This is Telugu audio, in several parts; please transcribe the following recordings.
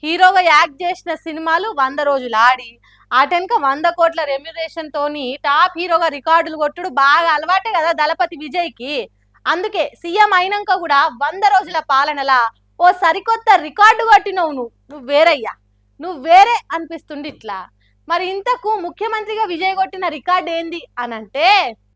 హీరోగా యాక్ట్ చేసిన సినిమాలు 100 రోజులు ఆడి ఆటెనక 100 కోట్ల రెమ్యునరేషన్ తోని టాప్ హీరోగా రికార్డులు కొట్టుడు బాగా అలవాటే కదా దళపతి విజయ్కి. అందుకే సీఎం అయినాక కూడా 100 రోజుల పాలనలా ఓ సరికొత్త రికార్డు కొట్టినవు. నువ్వు వేరయ్యా, నువ్వు వేరే అనిపిస్తుంది ఇట్లా. మరి ఇంతకు ముఖ్యమంత్రిగా విజయ్ కొట్టిన రికార్డు ఏంది అనంటే,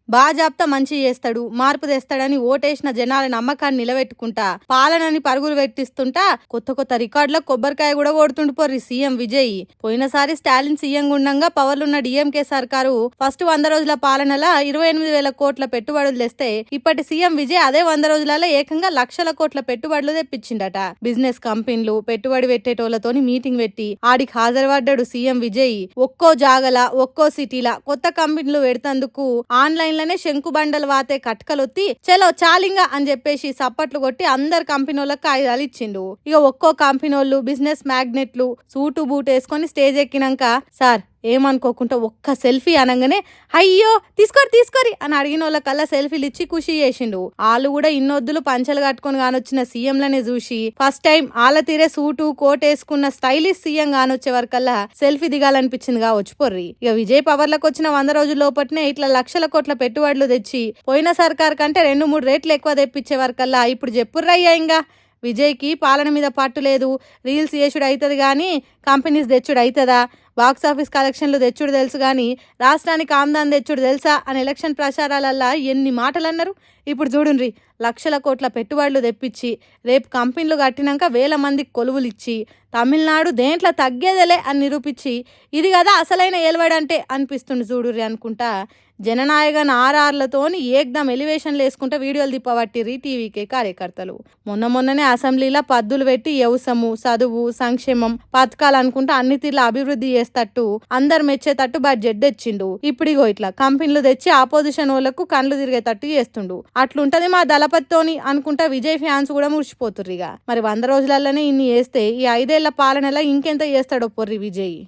బాజాప్తా మంచి చేస్తాడు, మార్పు తెస్తాడని ఓటేసిన జనాల నమ్మకాన్ని నిలబెట్టుకుంటా పాలనని పరుగులు పెట్టిస్తుంటా కొత్త కొత్త రికార్డుల కొబ్బరికాయ కూడా కొడుతుండిపోర్రి సీఎం విజయ్. పోయినసారి స్టాలిన్ సీఎం గుండంగా పవర్లున్న డిఎంకే సర్కారు ఫస్ట్ 100 రోజుల పాలనలో 28,000 కోట్ల పెట్టుబడులు తెస్తే ఇప్పటి సీఎం విజయ్ అదే 100 రోజులలో ఏకంగా లక్షల కోట్ల పెట్టుబడులు తెప్పించిండట. బిజినెస్ కంపెనీలు పెట్టుబడి పెట్టేటోళ్లతోని మీటింగ్ పెట్టి ఆడికి హాజరుపడ్డాడు సీఎం విజయ్. ఒక్కో జాగల ఒక్కో సిటీల కొత్త కంపెనీలు పెడతందుకు ఆన్లైన్ శంకు బండలు వాతే కట్కలొత్తి చలో చాలింగా అని చెప్పేసి సప్పట్లు కొట్టి అందరు కంపెనీలకు కాగితాలు ఇచ్చిండు. ఇక ఒక్కో కంపెనీలు బిజినెస్ మ్యాగ్నెట్లు సూటు బూట్ వేసుకొని స్టేజ్ ఎక్కినాక సార్ ఏమనుకోకుండా ఒక్క సెల్ఫీ అనగానే అయ్యో తీసుకోరి అని అడిగిన వాళ్ళకల్లా సెల్ఫీలు ఇచ్చి ఖుషి చేసిండు. వాళ్ళు కూడా ఇన్నొద్దులు పంచలు కట్టుకుని కానొచ్చిన సీఎంలనే చూసి ఫస్ట్ టైం ఆల తీరే సూటు కోట్ వేసుకున్న స్టైలిష్ సీఎం కానొచ్చే వరకల్లా సెల్ఫీ దిగాలనిపించింది కావచ్చు పొర్రి. ఇక విజయ్ పవర్లకు వచ్చిన 100 రోజుల లోపట్నే ఇట్లా లక్షల కోట్ల పెట్టుబడులు తెచ్చి పోయిన సర్కార్ కంటే 2-3 రేట్లు ఎక్కువ తెప్పించే వరకల్లా ఇప్పుడు చెప్పుర్రయ్యా. ఇంకా విజయ్కి పాలన మీద పట్టు లేదు, రీల్స్ చేసుడు అవుతుంది కానీ కంపెనీస్ తెచ్చుడు అవుతుందా, బాక్సాఫీస్ కలెక్షన్లు తెచ్చుడు తెలుసు కానీ రాష్ట్రానికి ఆమ్దాన్ తెచ్చుడు తెలుసా అని ఎలక్షన్ ప్రచారాలల్లా ఎన్ని మాటలు అన్నారు. ఇప్పుడు చూడుండ్రి, లక్షల కోట్ల పెట్టుబడులు తెప్పించి రేపు కంపెనీలు కట్టినాక 1000 మందికి కొలువులు ఇచ్చి తమిళనాడు దేంట్లో తగ్గేదేలే అని నిరూపించి ఇది కదా అసలైన ఏలవాడంటే అనిపిస్తుంది చూడుర్రి అనుకుంటా. జననాయకన్ ఆర్ఆర్లతోని ఏకదం ఎలివేషన్లు వేసుకుంటా వీడియోలు తిప్పబట్టిర్రి టీవీకే కార్యకర్తలు. మొన్ననే అసెంబ్లీలో పద్దులు పెట్టి వ్యవసాయము చదువు సంక్షేమం పథకాలు అనుకుంటా అన్ని తీర్ల అభివృద్ధి చేస్తట్టు అందరు మెచ్చేటట్టు బడ్జెట్ తెచ్చిండు. ఇప్పుడిగో ఇట్లా కంపెనీలు తెచ్చి ఆపోజిషన్ వాళ్ళకు కండ్లు తిరిగేటట్టు చేస్తుండు. అట్లుంటది మా దళపతితోని అనుకుంటా విజయ్ ఫ్యాన్స్ కూడా మురిసిపోతుర్రిగా. మరి 100 రోజులలోనే ఇన్ని చేస్తే ఈ 5 ఏళ్ల పాలనలో ఇంకెంత చేస్తాడో పొర్రి విజయ్.